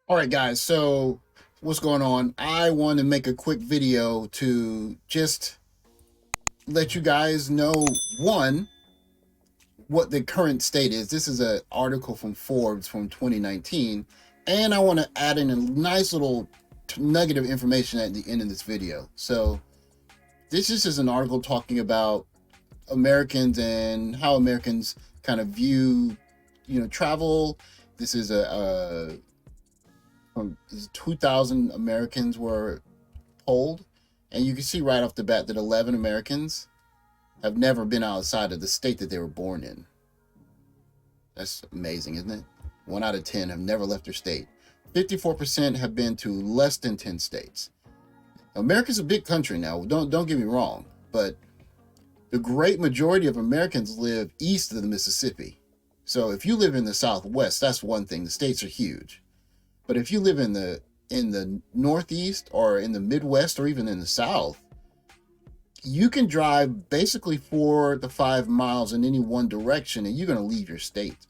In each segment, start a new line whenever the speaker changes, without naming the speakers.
All right, guys. So, what's going on? I want to make a quick video to just let you guys know one, what the current state is. This is an article from Forbes from 2019, and I want to add in a nice little nugget of information at the end of this video. So, this is just an article talking about Americans and how Americans kind of view, travel. This is from 2,000 Americans were polled, and you can see right off the bat that 11 Americans have never been outside of the state that they were born in. That's amazing, isn't it? 1 out of 10 have never left their state. 54% have been to less than 10 states. America's a big country now. Don't get me wrong, but the great majority of Americans live east of the Mississippi. So if you live in the Southwest, that's one thing. The states are huge. But if you live in the Northeast or in the Midwest or even in the South, you can drive basically 4 to 5 miles in any one direction, and you're going to leave your state.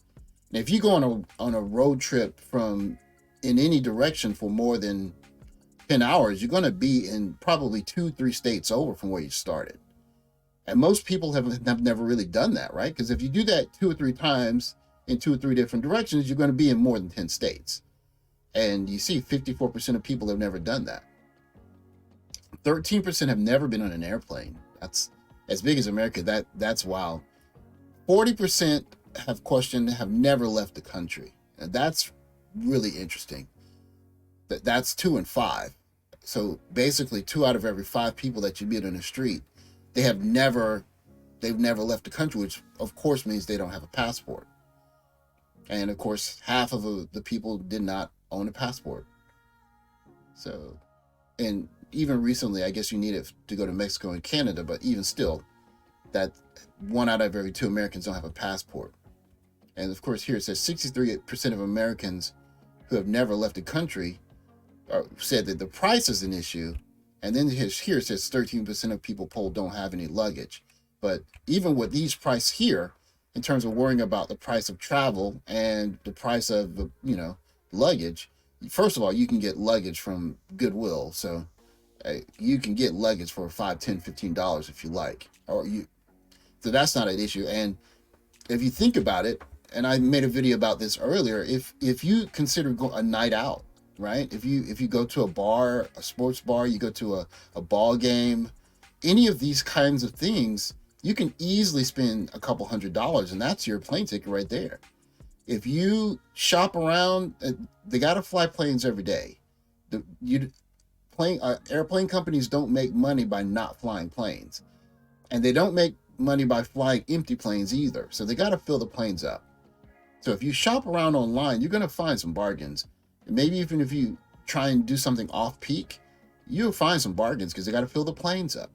And if you go on a road trip from in any direction for more than 10 hours, you're going to be in probably 2, 3 states over from where you started. And most people have never really done that, right? Because if you do that 2 or 3 times in 2 or 3 different directions, you're going to be in more than 10 states. And you see 54% of people have never done that. 13% have never been on an airplane. That's as big as America. That's wild. 40% have never left the country. And that's really interesting. That's 2 and 5. So basically 2 out of every 5 people that you meet on the street, they've never left the country, which of course means they don't have a passport. And of course, half of the people did not own a passport. So, and even recently, I guess you need it to go to Mexico and Canada, but even still, that 1 out of every 2 Americans don't have a passport. And of course, here it says 63% of Americans who have never left the country said that the price is an issue. And then here it says 13% of people polled don't have any luggage. But even with these prices here, in terms of worrying about the price of travel and the price of, luggage, first of all, you can get luggage from Goodwill. So you can get luggage for $5, $10, $15 if you like. So that's not an issue. And if you think about it, and I made a video about this earlier, if you consider a night out, right? If you go to a bar, a sports bar, you go to a ball game, any of these kinds of things, you can easily spend a couple $100s, and that's your plane ticket right there. If you shop around, they got to fly planes every day. Airplane companies don't make money by not flying planes, and they don't make money by flying empty planes either. So they got to fill the planes up. So if you shop around online, you're going to find some bargains. And maybe even if you try and do something off peak, you'll find some bargains because they got to fill the planes up.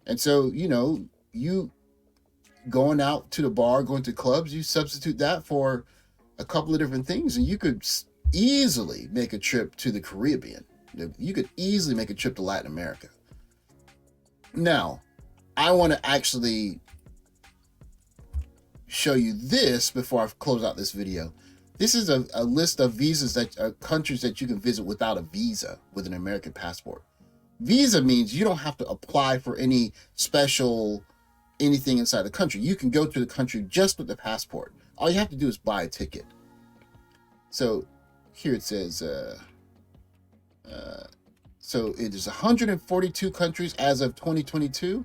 And so, you going out to the bar, going to clubs, you substitute that for a couple of different things, and you could easily make a trip to the Caribbean. You could easily make a trip to Latin America. Now, I want to actually show you this before I close out this video. This is a list of visas countries that you can visit without a visa with an American passport. Visa means you don't have to apply for any special anything inside the country. You can go to the country just with the passport. All you have to do is buy a ticket. So here it says, so it is 142 countries as of 2022.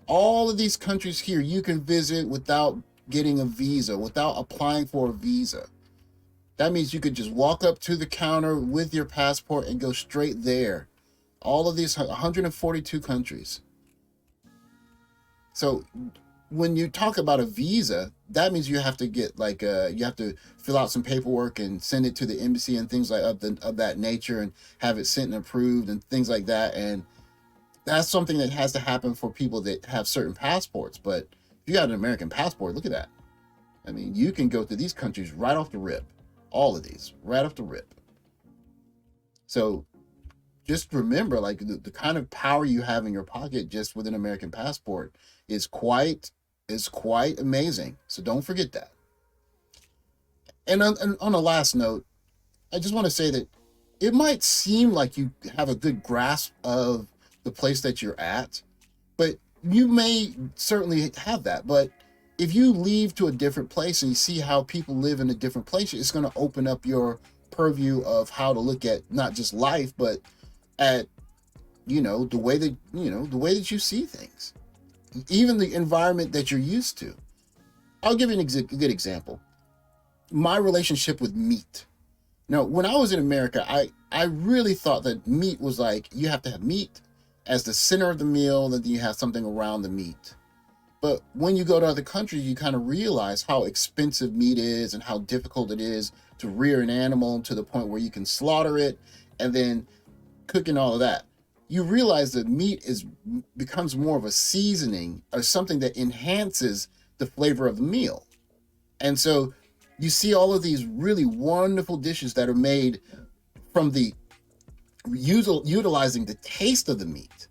All of these countries here you can visit without getting a visa, without applying for a visa. That means you could just walk up to the counter with your passport and go straight there. All of these 142 countries. So when you talk about a visa, that means you have to get you have to fill out some paperwork and send it to the embassy and things like of that nature, and have it sent and approved and things like that. And that's something that has to happen for people that have certain passports. But if you got an American passport, look at that. I mean, you can go to these countries right off the rip. All of these right off the rip. So just remember, like, the kind of power you have in your pocket just with an American passport is quite amazing. So don't forget that. And on a last note, I just want to say that it might seem like you have a good grasp of the place that you're at, but you may certainly have that. But if you leave to a different place and you see how people live in a different place, it's going to open up your purview of how to look at not just life, but at, the way that, the way that you see things, even the environment that you're used to. I'll give you a good example. My relationship with meat. Now, when I was in America, I really thought that meat was like, you have to have meat as the center of the meal, and then you have something around the meat. But when you go to other countries, you kind of realize how expensive meat is and how difficult it is to rear an animal to the point where you can slaughter it and then cook and all of that. You realize that meat becomes more of a seasoning or something that enhances the flavor of the meal. And so you see all of these really wonderful dishes that are made from the utilizing the taste of the meat.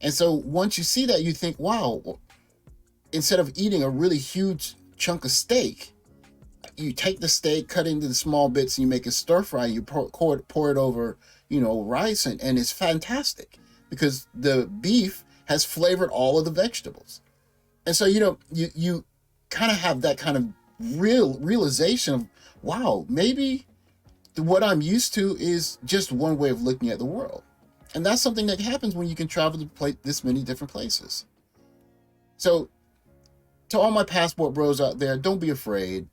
And so once you see that, you think, wow, instead of eating a really huge chunk of steak, you take the steak, cut it into the small bits, and you make a stir fry. You pour it over, rice, and it's fantastic because the beef has flavored all of the vegetables. And so, you kind of have that kind of realization of, wow, maybe what I'm used to is just one way of looking at the world. And that's something that happens when you can travel to this many different places. So to all my passport bros out there, don't be afraid.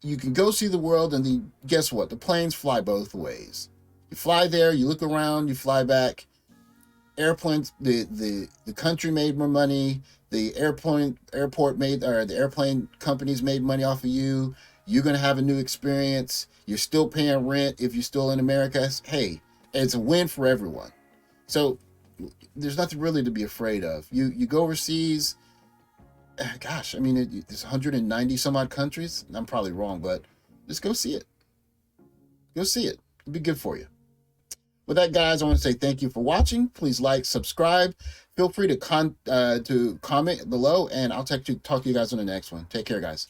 You can go see the world, and then guess what? The planes fly both ways. You fly there, you look around, you fly back. Airplanes, the country made more money. The the airplane companies made money off of you. You're gonna have a new experience. You're still paying rent if you're still in America. Hey, it's a win for everyone. So there's nothing really to be afraid of. You go overseas. Gosh, I mean, there's 190 some odd countries. I'm probably wrong, but just go see it. Go see it. It'll be good for you. With that, guys, I want to say thank you for watching. Please like, subscribe. Feel free to comment below, and I'll talk to you guys on the next one. Take care, guys.